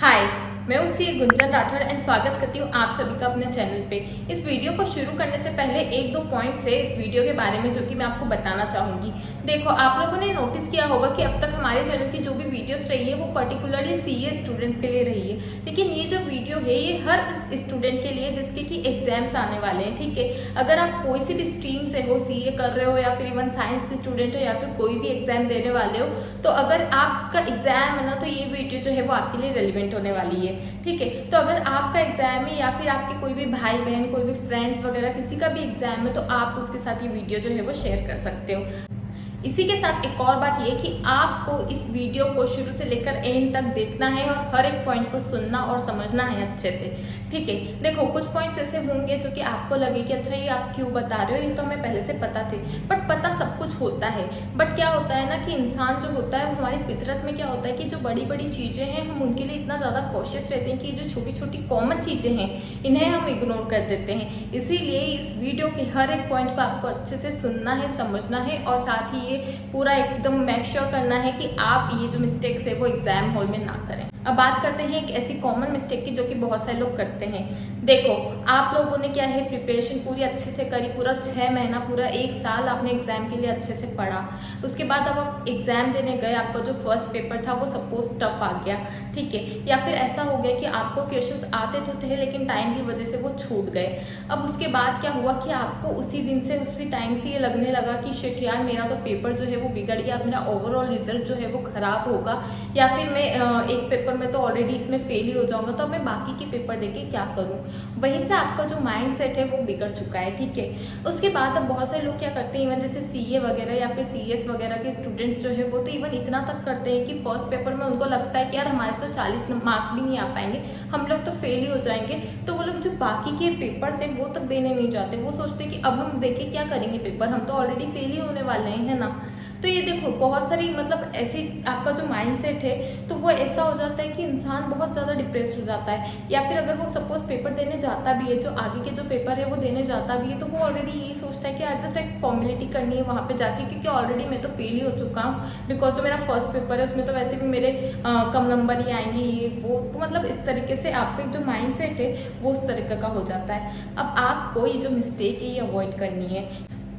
हाय, मैं उसी गुंजन राठौर एंड स्वागत करती हूँ आप सभी का अपने चैनल पे। इस वीडियो को शुरू करने से पहले एक दो पॉइंट्स है इस वीडियो के बारे में जो कि मैं आपको बताना चाहूँगी। देखो, आप लोगों ने नोटिस किया होगा कि अब तक हमारे चैनल की जो भी वीडियोस रही है वो पर्टिकुलरली सीए स्टूडेंट्स के लिए रही है, लेकिन ये जो वीडियो है ये हर उस स्टूडेंट के लिए जिसके कि एग्जाम्स आने वाले हैं। ठीक है, अगर आप कोई सी भी स्ट्रीम से हो, सीए कर रहे हो या फिर इवन साइंस के स्टूडेंट हो या फिर कोई भी एग्जाम देने वाले हो, तो अगर आपका एग्जाम है ना तो ये वीडियो जो है वो आपके लिए रेलिवेंट होने वाली है। ठीक है, तो अगर आपका एग्जाम है या फिर आपके कोई भी भाई बहन, कोई भी फ्रेंड्स वगैरह किसी का भी एग्जाम है, तो आप उसके साथ ये वीडियो जो है वो शेयर कर सकते हो। इसी के साथ एक और बात ये कि आपको इस वीडियो को शुरू से लेकर एंड तक देखना है और हर एक पॉइंट को सुनना और समझना है अच्छे से। ठीक है, देखो कुछ पॉइंट्स ऐसे होंगे जो कि आपको लगे कि अच्छा ये आप क्यों बता रहे हो, ये तो हमें पहले से पता थे, बट पता सब कुछ होता है। बट क्या होता है ना कि इंसान जो होता है, हमारी फितरत में क्या होता है कि जो बड़ी बड़ी चीज़ें हैं हम उनके लिए इतना ज़्यादा कॉशियस रहते हैं कि जो छोटी छोटी कॉमन चीज़ें हैं इन्हें हम इग्नोर कर देते हैं। इसीलिए इस वीडियो के हर एक पॉइंट को आपको अच्छे से सुनना है, समझना है और साथ ही पूरा एकदम मेक श्योर करना है कि आप ये जो मिस्टेक्स है वो एग्जाम हॉल में ना करें। अब बात करते हैं एक ऐसी कॉमन मिस्टेक की जो कि बहुत सारे लोग करते हैं। देखो, आप लोगों ने क्या है प्रिपरेशन पूरी अच्छे से करी, पूरा 6 महीना, पूरा 1 साल आपने एग्जाम के लिए अच्छे से पढ़ा। उसके बाद अब आप एग्जाम देने गए, आपका जो फर्स्ट पेपर था वो सपोज टफ आ गया। ठीक है, या फिर ऐसा हो गया कि आपको क्वेश्चंस आते तो थे लेकिन टाइम की वजह से वो छूट गए। अब उसके बाद क्या हुआ कि आपको उसी दिन से, उसी टाइम से ये लगने लगा कि शिट यार, मेरा तो पेपर जो है वो बिगड़ गया, मेरा ओवरऑल रिजल्ट जो है वो खराब होगा, या फिर मैं एक पेपर में तो ऑलरेडी इसमें फेल ही हो जाऊंगा, तो अब मैं बाकी के पेपर देके क्या करूं। वहीं से आपका जो माइंड सेट है वो बिगड़ चुका है। ठीक है, उसके बाद अब बहुत सारे लोग क्या करते हैं, इवन जैसे सीए वगैरह या फिर सीएस वगैरह के स्टूडेंट्स जो है वो तो इवन इतना तक करते हैं कि फर्स्ट पेपर में उनको लगता है कि यार हमारे तो 40 मार्क्स भी नहीं आ पाएंगे, हम लोग तो फेल ही हो जाएंगे, तो वो लोग जो बाकी के पेपर्स हैं वो तक देने नहीं जाते। वो सोचते हैं कि अब हम देके क्या करेंगे पेपर, हम तो ऑलरेडी फेल ही होने वाले हैं, है ना। तो ये देखो बहुत सारी मतलब ऐसी आपका जो माइंड सेट है तो वो ऐसा हो जाता है कि इंसान बहुत ज़्यादा डिप्रेस हो जाता है। या फिर अगर वो सपोज पेपर देने जाता भी है, जो आगे के जो पेपर है वो देने जाता भी है, तो वो ऑलरेडी यही सोचता है कि आज जस्ट एक फॉर्मेलिटी करनी है वहाँ पे जाके, क्योंकि ऑलरेडी मैं तो फेल ही हो चुका हूँ, बिकॉज जो मेरा फर्स्ट पेपर है उसमें तो वैसे भी मेरे कम नंबर ही आएंगे, ये वो। तो मतलब इस तरीके से आपका जो माइंड सेट है वो उस तरीके का हो जाता है। अब आपको ये जो मिस्टेक है ये अवॉइड करनी है।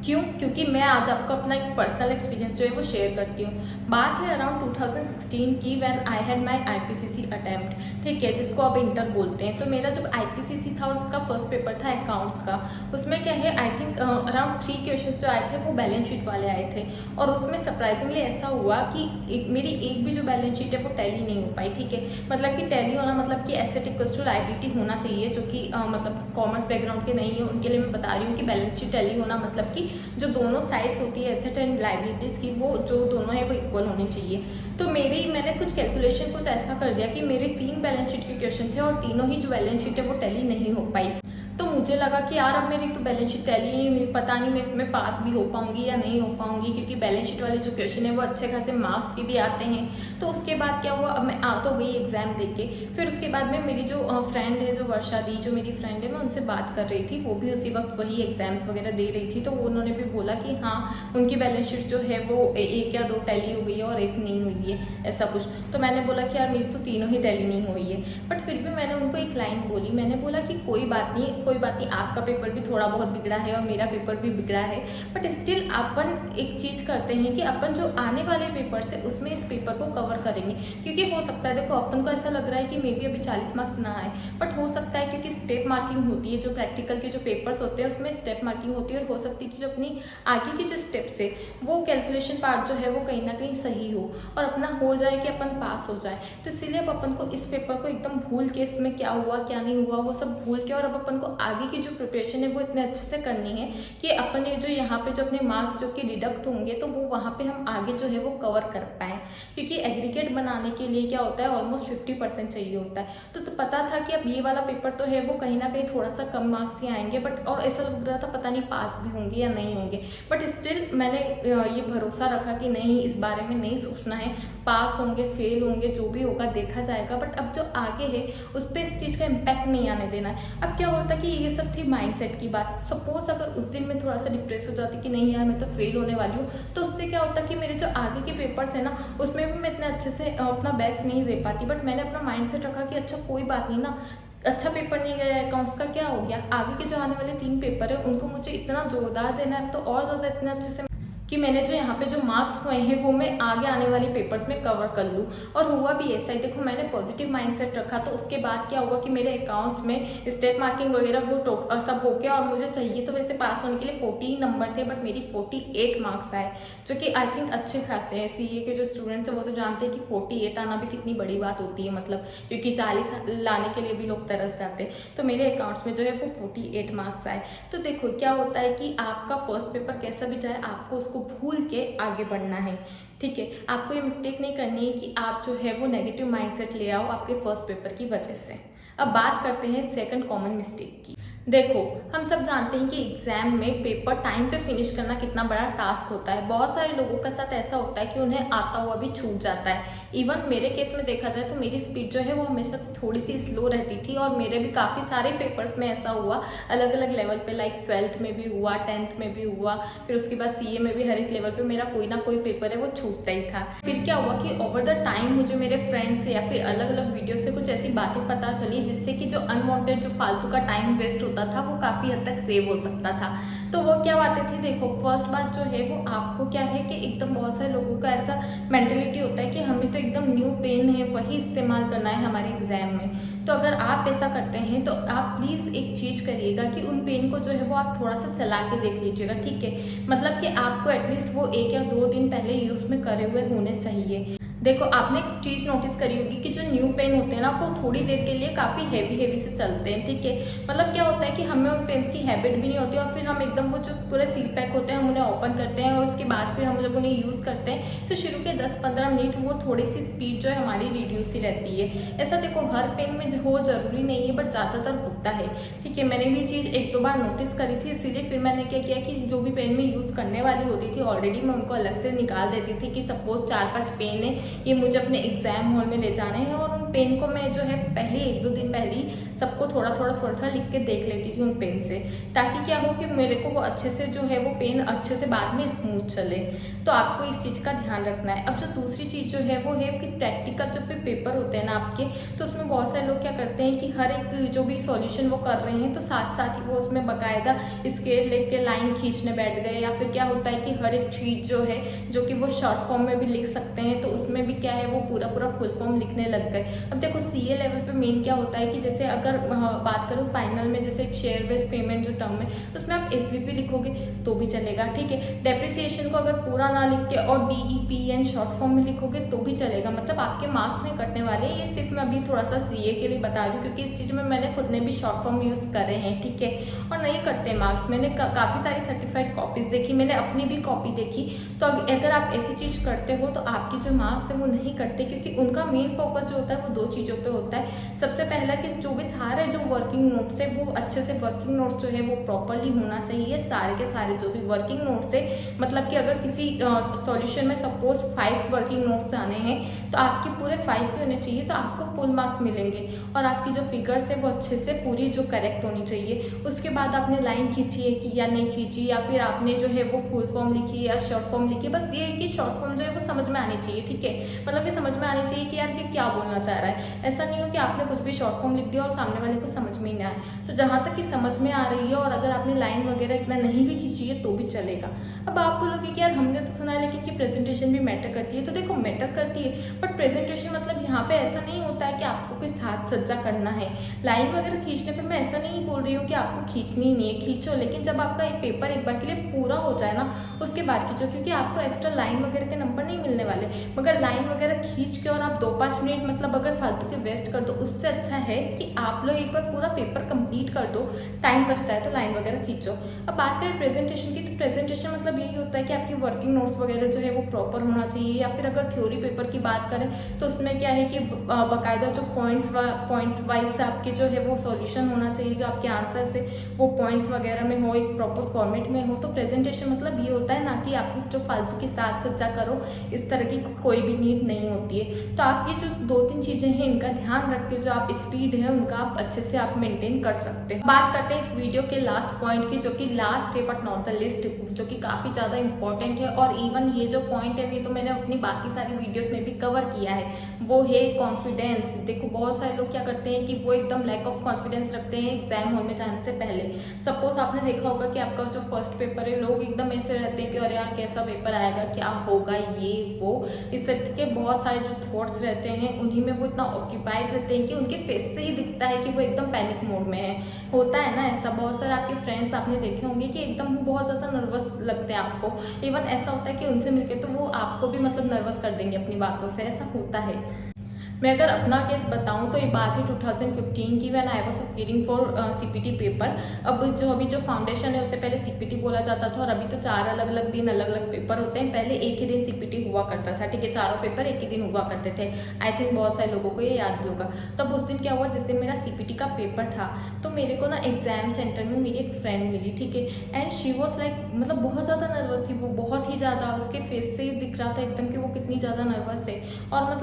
क्यों? क्योंकि मैं आज आपको अपना एक पर्सनल एक्सपीरियंस जो है वो शेयर करती हूँ। बात है अराउंड 2016 की, when I had my IPCC attempt. ठीक है, जिसको अब इंटर बोलते हैं। तो मेरा जब आईपीसीसी था और उसका फर्स्ट पेपर था अकाउंट्स का, उसमें क्या है आई थिंक अराउंड 3 क्वेश्चंस जो आए थे वो बैलेंस शीट वाले आए थे। और उसमें सरप्राइजिंगली ऐसा हुआ कि मेरी एक भी जो बैलेंस शीट है वो टैली नहीं हो पाई। ठीक है, मतलब कि टैली होना मतलब कि एसेट इक्वल्स टू लायबिलिटी होना चाहिए, जो कि मतलब कॉमर्स बैकग्राउंड के नहीं है उनके लिए मैं बता रही हूँ कि बैलेंस शीट टैली होना मतलब कि जो दोनों साइड्स होती है एसेट एंड लायबिलिटीज की, वो जो दोनों है वो इक्वल होनी चाहिए। तो मैंने कुछ कैलकुलेशन कुछ ऐसा कर दिया कि मेरे 3 बैलेंस शीट के क्वेश्चन थे और तीनों ही जो बैलेंस शीट है वो टैली नहीं हो पाई। तो मुझे लगा कि यार अब मेरी तो बैलेंस शीट टैली नहीं हुई, पता नहीं मैं इसमें पास भी हो पाऊंगी या नहीं हो पाऊंगी, क्योंकि बैलेंस शीट वाले जो क्वेश्चन है वो अच्छे खासे मार्क्स के भी आते हैं। तो उसके बाद क्या हुआ, अब मैं आ तो गई एग्जाम दे के। फिर उसके बाद में मेरी जो फ्रेंड है, जो वर्षा दी, जो मेरी फ्रेंड है, मैं उनसे बात कर रही थी, वो भी उसी वक्त वही एग्जाम्स वगैरह दे रही थी। तो उन्होंने भी बोला कि हाँ उनकी बैलेंस शीट जो है वो 1 या 2 टैली हो गई है और 1 नहीं हुई है, ऐसा कुछ। तो मैंने बोला कि यार मेरी तो तीनों ही टैली नहीं हुई है। बट फिर भी मैंने उनको एक लाइन बोली, मैंने बोला कि कोई बात नहीं, कोई बात नहीं, आपका पेपर भी थोड़ा बहुत बिगड़ा है और मेरा पेपर भी बिगड़ा है, बट स्टिल अपन एक चीज़ करते हैं कि अपन जो आने वाले पेपर है उसमें इस पेपर को कवर करेंगे। क्योंकि हो सकता है, देखो अपन को ऐसा लग रहा है कि मे बी अभी 40 मार्क्स ना आए, बट हो सकता है क्योंकि स्टेप मार्किंग होती है, जो प्रैक्टिकल के जो पेपर्स होते हैं उसमें स्टेप मार्किंग होती है, और हो सकती है कि जो अपनी आगे की जो स्टेप्स है वो कैलकुलेशन पार्ट जो है वो कहीं ना कहीं सही हो और अपना हो जाए कि अपन पास हो जाए। तो इसीलिए अब अपन को इस पेपर को एकदम भूल के, इसमें क्या हुआ क्या नहीं हुआ वो सब भूल के, और अब अपन को आगे की जो प्रिपरेशन है वो इतने अच्छे से करनी है कि अपन ये जो यहाँ पे जो अपने मार्क्स जो कि डिडक्ट होंगे तो वो वहाँ पे हम आगे जो है वो कवर कर पाएँ। क्योंकि एग्रीगेट बनाने के लिए क्या होता है, ऑलमोस्ट 50% चाहिए होता है। तो पता था कि अब ये वाला पेपर तो है वो कहीं ना कहीं थोड़ा सा कम मार्क्स ही आएंगे, बट और ऐसा लग रहा था पता नहीं पास भी होंगे या नहीं होंगे, बट स्टिल मैंने ये भरोसा रखा कि नहीं, इस बारे में नहीं सोचना है, पास होंगे फेल होंगे जो भी होगा देखा जाएगा, बट अब जो आगे है उस पर इस चीज़ का इम्पैक्ट नहीं आने देना है। अब क्या होता कि ये सब थी माइंडसेट की बात। सपोज अगर उस दिन मैं थोड़ा सा डिप्रेस हो जाती कि नहीं यार मैं तो फेल होने वाली हूँ, तो उससे क्या होता कि मेरे जो आगे के पेपर्स है ना उसमें भी मैं इतने अच्छे से अपना बेस्ट नहीं दे पाती। बट मैंने अपना माइंडसेट रखा कि अच्छा कोई बात नहीं ना, अच्छा पेपर नहीं गया अकाउंट्स का क्या हो गया, आगे के जो आने वाले 3 पेपर है उनको मुझे इतना जोरदार देना है तो और ज़्यादा इतने अच्छे से कि मैंने जो यहाँ पे जो मार्क्स हुए हैं वो मैं आगे आने वाले पेपर्स में कवर कर लूँ। और हुआ भी ऐसा ही। देखो मैंने पॉजिटिव माइंडसेट रखा तो उसके बाद क्या हुआ कि मेरे अकाउंट्स में स्टेट मार्किंग वगैरह वो सब हो गया, और मुझे चाहिए तो वैसे पास होने के लिए 14 नंबर थे, बट मेरी 48 मार्क्स आए, जो कि आई थिंक अच्छे खासे हैं। सीए के जो स्टूडेंट्स हैं वो तो जानते हैं कि 48 आना भी कितनी बड़ी बात होती है, मतलब क्योंकि 40 लाने के लिए भी लोग तरस जाते हैं। तो मेरे अकाउंट्स में जो है वो 48 मार्क्स आए। तो देखो क्या होता है कि आपका फर्स्ट पेपर कैसा भी जाए आपको उसको भूल के आगे बढ़ना है, ठीक है। आपको ये मिस्टेक नहीं करनी है कि आप जो है वो नेगेटिव माइंडसेट ले आओ आपके फर्स्ट पेपर की वजह से। अब बात करते हैं सेकंड कॉमन मिस्टेक की। देखो हम सब जानते हैं कि एग्जाम में पेपर टाइम पे फिनिश करना कितना बड़ा टास्क होता है। बहुत सारे लोगों के साथ ऐसा होता है कि उन्हें आता हुआ भी छूट जाता है। इवन मेरे केस में देखा जाए तो मेरी स्पीड जो है वो हमेशा से थोड़ी सी स्लो रहती थी, और मेरे भी काफ़ी सारे पेपर्स में ऐसा हुआ अलग अलग लेवल पे, लाइक 12th में भी हुआ, 10th में भी हुआ, फिर उसके बाद सीए में भी हर एक लेवल पे मेरा कोई ना कोई पेपर है वो छूटता ही था। फिर क्या हुआ कि ओवर द टाइम मुझे मेरे फ्रेंड्स से या फिर अलग अलग वीडियो से कुछ ऐसी बातें पता चली जिससे कि जो अनवांटेड जो फालतू का टाइम वेस्ट होता था वो काफ़ी हद तक सेव हो सकता था। तो वो क्या बातें थी, देखो फर्स्ट बात जो है वो आपको क्या है कि एकदम बहुत सारे लोगों का ऐसा मेंटेलिटी होता है कि हमें तो एकदम न्यू पेन है वही इस्तेमाल करना है हमारे एग्जाम में। तो अगर आप ऐसा करते हैं तो आप प्लीज़ एक चीज़ करिएगा कि उन पेन को जो है वो आप थोड़ा सा चला के देख लीजिएगा, ठीक है। मतलब कि आपको एटलीस्ट वो 1 या 2 दिन पहले यूज़ में करे हुए होने चाहिए। देखो आपने एक चीज़ नोटिस करी होगी कि जो न्यू पेन होते हैं ना वो थोड़ी देर के लिए काफ़ी हैवी से चलते हैं, ठीक है। मतलब क्या होता है कि हमें उन पेन्स की हैबिट भी नहीं होती, और फिर हम एकदम वो जो पूरे सील पैक होते हैं हम उन्हें ओपन करते हैं, और उसके बाद फिर हम जब उन्हें यूज़ करते हैं तो शुरू के 10-15 मिनट वो थोड़ी सी स्पीड जो है हमारी रिड्यूस ही रहती है। ऐसा देखो हर पेन में हो ज़रूरी नहीं है, बट ज़्यादातर होता है, ठीक है। मैंने भी चीज़ 1-2 बार नोटिस करी थी, इसीलिए फिर मैंने क्या किया कि जो भी पेन में यूज़ करने वाली होती थी ऑलरेडी मैं उनको अलग से निकाल देती थी कि सपोज 4-5 पेन है ये मुझे अपने एग्जाम हॉल में ले जाने हैं, और उन पेन को मैं जो है पहले 1-2 दिन पहले ही सबको थोड़ा थोड़ा लिख के देख लेती थी उन पेन से, ताकि क्या हो कि मेरे को वो अच्छे से जो है वो पेन अच्छे से बाद में स्मूथ चले। तो आपको इस चीज़ का ध्यान रखना है। अब जो दूसरी चीज़ जो है वो है कि प्रैक्टिकल जो पेपर होते हैं ना आपके, तो उसमें बहुत सारे लोग क्या करते हैं कि हर एक जो भी सॉल्यूशन वो कर रहे हैं तो साथ साथ ही वो उसमें बाकायदा स्केल लेके लाइन खींचने बैठ गए, या फिर क्या होता है कि हर एक चीज़ जो है जो कि वो शॉर्ट फॉर्म में भी लिख सकते हैं तो उसमें भी क्या है वो पूरा फुल फॉर्म लिखने लग गए। अब देखो सीए लेवल पे मेन क्या होता है कि जैसे अगर बात करूँ फाइनल में जैसे एक शेयर बेस्ड पेमेंट जो टर्म है उसमें आप एसवीपी लिखोगे तो भी चलेगा, ठीक है। डेप्रिसिएशन को अगर पूरा ना लिख के और डीईपीएन शॉर्ट फॉर्म में लिखोगे तो भी चलेगा, मतलब आपके मार्क्स नहीं कटने वाले। ये सिर्फ मैं अभी थोड़ा सा सीए के लिए बता रही हूँ क्योंकि इस चीज़ में मैंने खुद ने भी शॉर्ट फॉर्म यूज़ करे हैं, ठीक है। और नहीं कटते मार्क्स। मैंने काफ़ी सारी सर्टिफाइड कॉपीज देखी, मैंने अपनी भी कॉपी देखी। तो अगर आप ऐसी चीज़ करते हो तो आपके जो मार्क्स है वो नहीं कटते, क्योंकि उनका मेन फोकस जो होता है वो 2 चीज़ों पे होता है। सबसे पहला कि जो भी सारे जो वर्किंग नोट्स है वो अच्छे से वर्किंग नोट्स जो है वो प्रॉपरली होना चाहिए। सारे के सारे जो भी वर्किंग नोट्स है, मतलब कि अगर किसी सॉल्यूशन में सपोज 5 वर्किंग नोट्स आने हैं तो आपके पूरे 5 ही होने चाहिए, तो आपको फुल मार्क्स मिलेंगे। और आपकी जो फिगर्स है वो अच्छे से पूरी जो करेक्ट होनी चाहिए। उसके बाद आपने लाइन खींची है कि या नहीं खींची, या फिर आपने जो है वो फुल फॉर्म लिखी या शॉर्ट फॉर्म लिखी, बस ये है कि शॉर्ट फॉर्म जो है वो समझ में आनी चाहिए, ठीक है। मतलब ये समझ में आनी चाहिए कि यार ये क्या बोलना चाह रहा है। ऐसा नहीं हो कि आपने कुछ भी शॉर्ट फॉर्म लिख दिया और सामने वाले को समझ में ही ना आए। तो जहाँ तक कि समझ में आ रही है और अगर आपने लाइन वगैरह इतना नहीं भी खींची है तो भी चलेगा। अब आप बोलोगे कि यार हमने तो सुना है लेकिन कि प्रेजेंटेशन भी मैटर करती है। तो देखो मैटर करती है, बट प्रेजेंटेशन मतलब यहाँ पे ऐसा नहीं होता है कि आपको कोई साज सज्जा करना है। लाइन वगैरह खींचने पर मैं ऐसा नहीं बोल रही हूँ कि आपको खींचनी ही नहीं है, खींचो, लेकिन जब आपका एक पेपर एक बार के लिए पूरा हो जाए ना उसके बाद खींचो, क्योंकि आपको एक्स्ट्रा लाइन वगैरह के नंबर नहीं मिलने वाले। मगर लाइन वगैरह खींच के और आप 2-5 मिनट मतलब अगर फालतू के वेस्ट कर दो, उससे अच्छा है कि आप लोग एक बार पूरा पेपर कंप्लीट कर दो। टाइम बचता है तो लाइन वगैरह खींचो। अब बात करें प्रेजेंटेशन की, तो प्रेजेंटेशन मतलब यही होता है कि आपकी वर्किंग नोट्स वगैरह जो है वो प्रॉपर होना चाहिए। या फिर अगर थ्योरी पेपर की बात करें तो उसमें क्या है कि बाकायदा जो पॉइंट्स वाइज आपके जो है वो सॉल्यूशन होना चाहिए, जो आपके आंसर से वो पॉइंट्स वगैरह में हो, एक प्रॉपर फॉर्मेट में हो। तो प्रेजेंटेशन मतलब ये होता है, ना कि आपकी जो फालतू की साज सज्जा करो इस तरह की कोई भी थोड़ी नीट नहीं होती है। तो आप ये जो 2-3 चीज़ें हैं इनका ध्यान रख के जो आप स्पीड है उनका आप अच्छे से आप मेंटेन कर सकते हैं। बात करते हैं इस वीडियो के लास्ट पॉइंट की, जो कि लास्ट है बट नॉट द लिस्ट, जो कि काफ़ी ज़्यादा इंपॉर्टेंट है। और इवन ये जो पॉइंट है ये तो मैंने अपनी बाकी सारी वीडियोस में भी कवर किया है, वो है कॉन्फिडेंस। देखो बहुत सारे लोग क्या करते हैं कि वो एकदम लैक ऑफ कॉन्फिडेंस रखते हैं एग्जाम हॉल में जाने से पहले। सपोज आपने देखा होगा कि आपका जो फर्स्ट पेपर है, लोग एकदम ऐसे रहते हैं कि अरे यार कैसा पेपर आएगा, क्या होगा, ये वो, इस तरीके के बहुत सारे जो थॉट्स रहते हैं उन्हीं में वो इतना ऑक्यूपाइड रहते हैं कि उनके फेस से ही दिखता है कि वो एकदम पैनिक मोड में है। होता है ना ऐसा, बहुत सारे आपके फ्रेंड्स आपने देखे होंगे कि एकदम वो बहुत ज़्यादा नर्वस लगते हैं आपको। इवन ऐसा होता है कि उनसे मिलके तो वो आपको भी मतलब नर्वस कर देंगे अपनी बातों से, ऐसा होता है। मैं अगर अपना केस बताऊं तो ये बात है 2015 की, when I was appearing for CPT paper. अब अभी जो फाउंडेशन है उससे पहले सीपीटी बोला जाता था, और अभी तो 4 अलग अलग दिन अलग अलग पेपर होते हैं। पहले एक ही दिन सीपीटी हुआ करता था, ठीक है, चारों पेपर एक ही दिन हुआ करते थे। आई थिंक बहुत सारे लोगों को ये याद भी होगा। तब उस दिन क्या हुआ, जिस दिन मेरा सीपीटी का पेपर था, तो मेरे को ना एग्जाम सेंटर में मेरी एक फ्रेंड मिली, ठीक है, एंड शी वॉज लाइक मतलब बहुत ज़्यादा नर्वस थी वो, बहुत ही ज़्यादा। उसके फेस से ही दिख रहा था एकदम कि वो कितनी ज़्यादा नर्वस है। और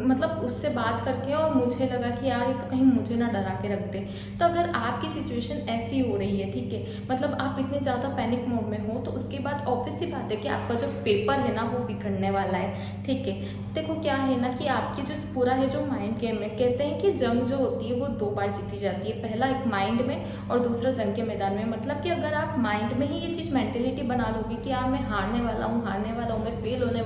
मतलब उससे बात करके और मुझे लगा कि यार ये तो कहीं मुझे ना डरा के रख दे। तो अगर आपकी सिचुएशन ऐसी हो रही है, ठीक है, मतलब आप इतने ज़्यादा पैनिक मोड में हो, तो उसके बाद ऑब्वियस सी बात है कि आपका जो पेपर है ना वो बिगड़ने वाला है, ठीक है। देखो क्या है ना कि आपकी जो पूरा है जो माइंड गेम है, कहते हैं कि जंग जो होती है वो 2 बार जीती जाती है, पहला एक माइंड में और दूसरा जंग के मैदान में। मतलब कि अगर आप माइंड में ही ये चीज़ मेंटेलिटी बना लोगे कि यार मैं हारने वाला हूँ, मैं फेल होने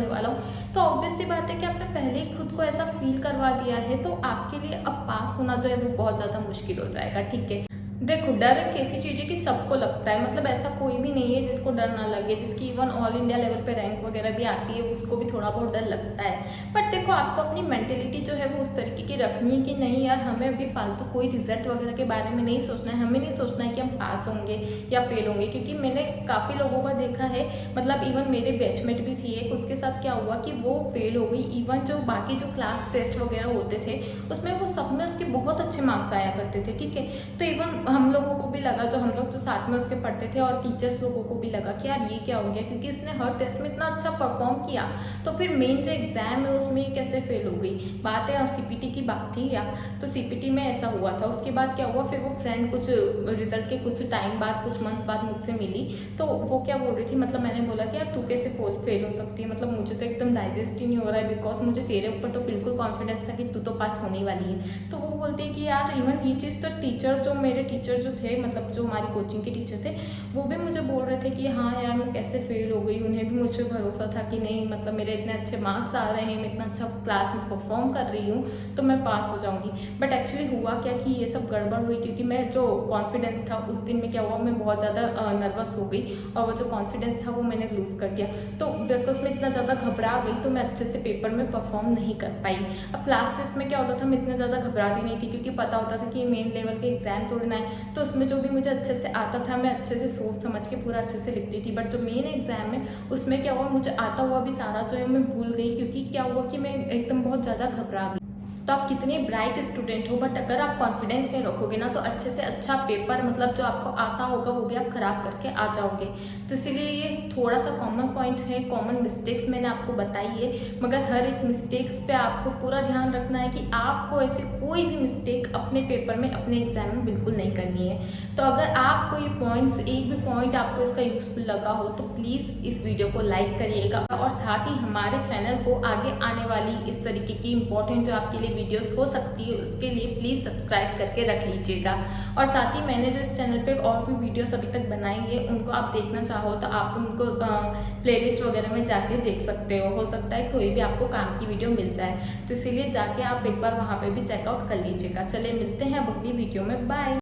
वाला हूँ, तो ऑब्वियस सी बात है कि आपने पहले ही खुद को ऐसा फील करवा दिया है, तो आपके लिए अब पास होना जो है वो बहुत ज़्यादा मुश्किल हो जाएगा, ठीक है। देखो डर एक ऐसी चीज़ है कि सबको लगता है, मतलब ऐसा कोई भी नहीं है जिसको डर ना लगे, जिसकी इवन ऑल इंडिया लेवल पे रैंक वगैरह भी आती है उसको भी थोड़ा बहुत डर लगता है। बट देखो आपको अपनी मेंटेलिटी जो है वो उस तरीके की रखनी है कि नहीं यार हमें अभी फालतू कोई रिजल्ट वगैरह के बारे में नहीं सोचना है, हमें नहीं सोचना है कि हम पास होंगे या फेल होंगे। क्योंकि मैंने काफ़ी लोगों का देखा है, मतलब इवन मेरे बैचमेट भी थी एक, उसके साथ क्या हुआ कि वो फेल हो गई। इवन जो बाकी जो क्लास टेस्ट वगैरह होते थे उसमें वो सब में उसके बहुत अच्छे मार्क्स आया करते थे, ठीक है। तो इवन हम लोगों को भी लगा, जो हम लोग जो साथ में उसके पढ़ते थे और टीचर्स लोगों को भी लगा कि यार ये क्या हो गया, क्योंकि इसने हर टेस्ट में इतना अच्छा परफॉर्म किया, तो फिर मेन जो एग्जाम है उसमें ये कैसे फेल हो गई। बात है सीपीटी की बात थी या, तो सीपीटी में ऐसा हुआ था। उसके बाद क्या हुआ, फिर वो फ्रेंड कुछ रिजल्ट के कुछ टाइम बाद, कुछ मंथ्स बाद मुझसे मिली, तो वो क्या बोल रही थी, मतलब मैंने बोला कि यार तू कैसे फेल हो सकती है, मतलब मुझे तो एकदम डाइजेस्ट ही नहीं हो रहा है, बिकॉज मुझे तेरे ऊपर तो बिल्कुल कॉन्फिडेंस था कि तू तो पास होने वाली है। तो वो बोलती है कि यार इवन ये चीज़ तो मेरे टीचर जो थे, मतलब जो हमारी कोचिंग के टीचर थे, वो भी मुझे बोल रहे थे कि हाँ यार मैं कैसे फेल हो गई। उन्हें भी मुझ पर भरोसा था कि नहीं, मतलब मेरे इतने अच्छे मार्क्स आ रहे हैं, मैं इतना अच्छा क्लास में परफॉर्म कर रही हूँ तो मैं पास हो जाऊँगी। बट एक्चुअली हुआ क्या कि ये सब गड़बड़ हुई, क्योंकि मैं जो कॉन्फिडेंस था उस दिन में क्या हुआ, मैं बहुत ज़्यादा नर्वस हो गई और वो जो कॉन्फिडेंस था वो मैंने लूज़ कर दिया। तो बिकॉज मैं इतना ज़्यादा घबरा गई तो मैं अच्छे से पेपर में परफॉर्म नहीं कर पाई। अब क्लास टेस्ट में क्या होता था, मैं इतना ज़्यादा घबराती नहीं थी, क्योंकि पता होता था कि मेन लेवल के एग्जाम तोड़ना है, तो उसमें जो भी मुझे अच्छे से आता था मैं अच्छे से सोच समझ के पूरा अच्छे से लिखती थी। बट जो मेन एग्जाम है उसमें क्या हुआ, मुझे आता हुआ भी सारा जो है मैं भूल गई, क्योंकि क्या हुआ कि मैं एकदम बहुत ज़्यादा घबरा गई। तो आप कितने ब्राइट स्टूडेंट हो, बट अगर आप कॉन्फिडेंस नहीं रखोगे ना तो अच्छे से अच्छा पेपर, मतलब जो आपको आता होगा वो भी आप खराब करके आ जाओगे। तो इसीलिए ये थोड़ा सा कॉमन पॉइंट्स है, कॉमन मिस्टेक्स मैंने आपको बताई है, मगर हर एक मिस्टेक्स पे आपको पूरा ध्यान रखना है कि आपको ऐसे कोई भी मिस्टेक अपने पेपर में, अपने एग्जाम में बिल्कुल नहीं करनी है। तो अगर आपको ये पॉइंट्स, एक भी पॉइंट आपको इसका यूजफुल लगा हो तो प्लीज़ इस वीडियो को लाइक करिएगा, और साथ ही हमारे चैनल को आगे आने वाली इस तरीके की इंपॉर्टेंट जो आपके लिए वीडियोस हो सकती है उसके लिए प्लीज़ सब्सक्राइब करके रख लीजिएगा। और साथ ही मैंने जो इस चैनल पे और भी वीडियोस अभी तक बनाई है उनको आप देखना चाहो तो आप उनको प्लेलिस्ट वगैरह में जाके देख सकते हो सकता है कोई भी आपको काम की वीडियो मिल जाए, तो इसीलिए जाके आप एक बार वहाँ पे भी चेकआउट कर लीजिएगा। चलिए मिलते हैं अब अगली वीडियो में, बाय।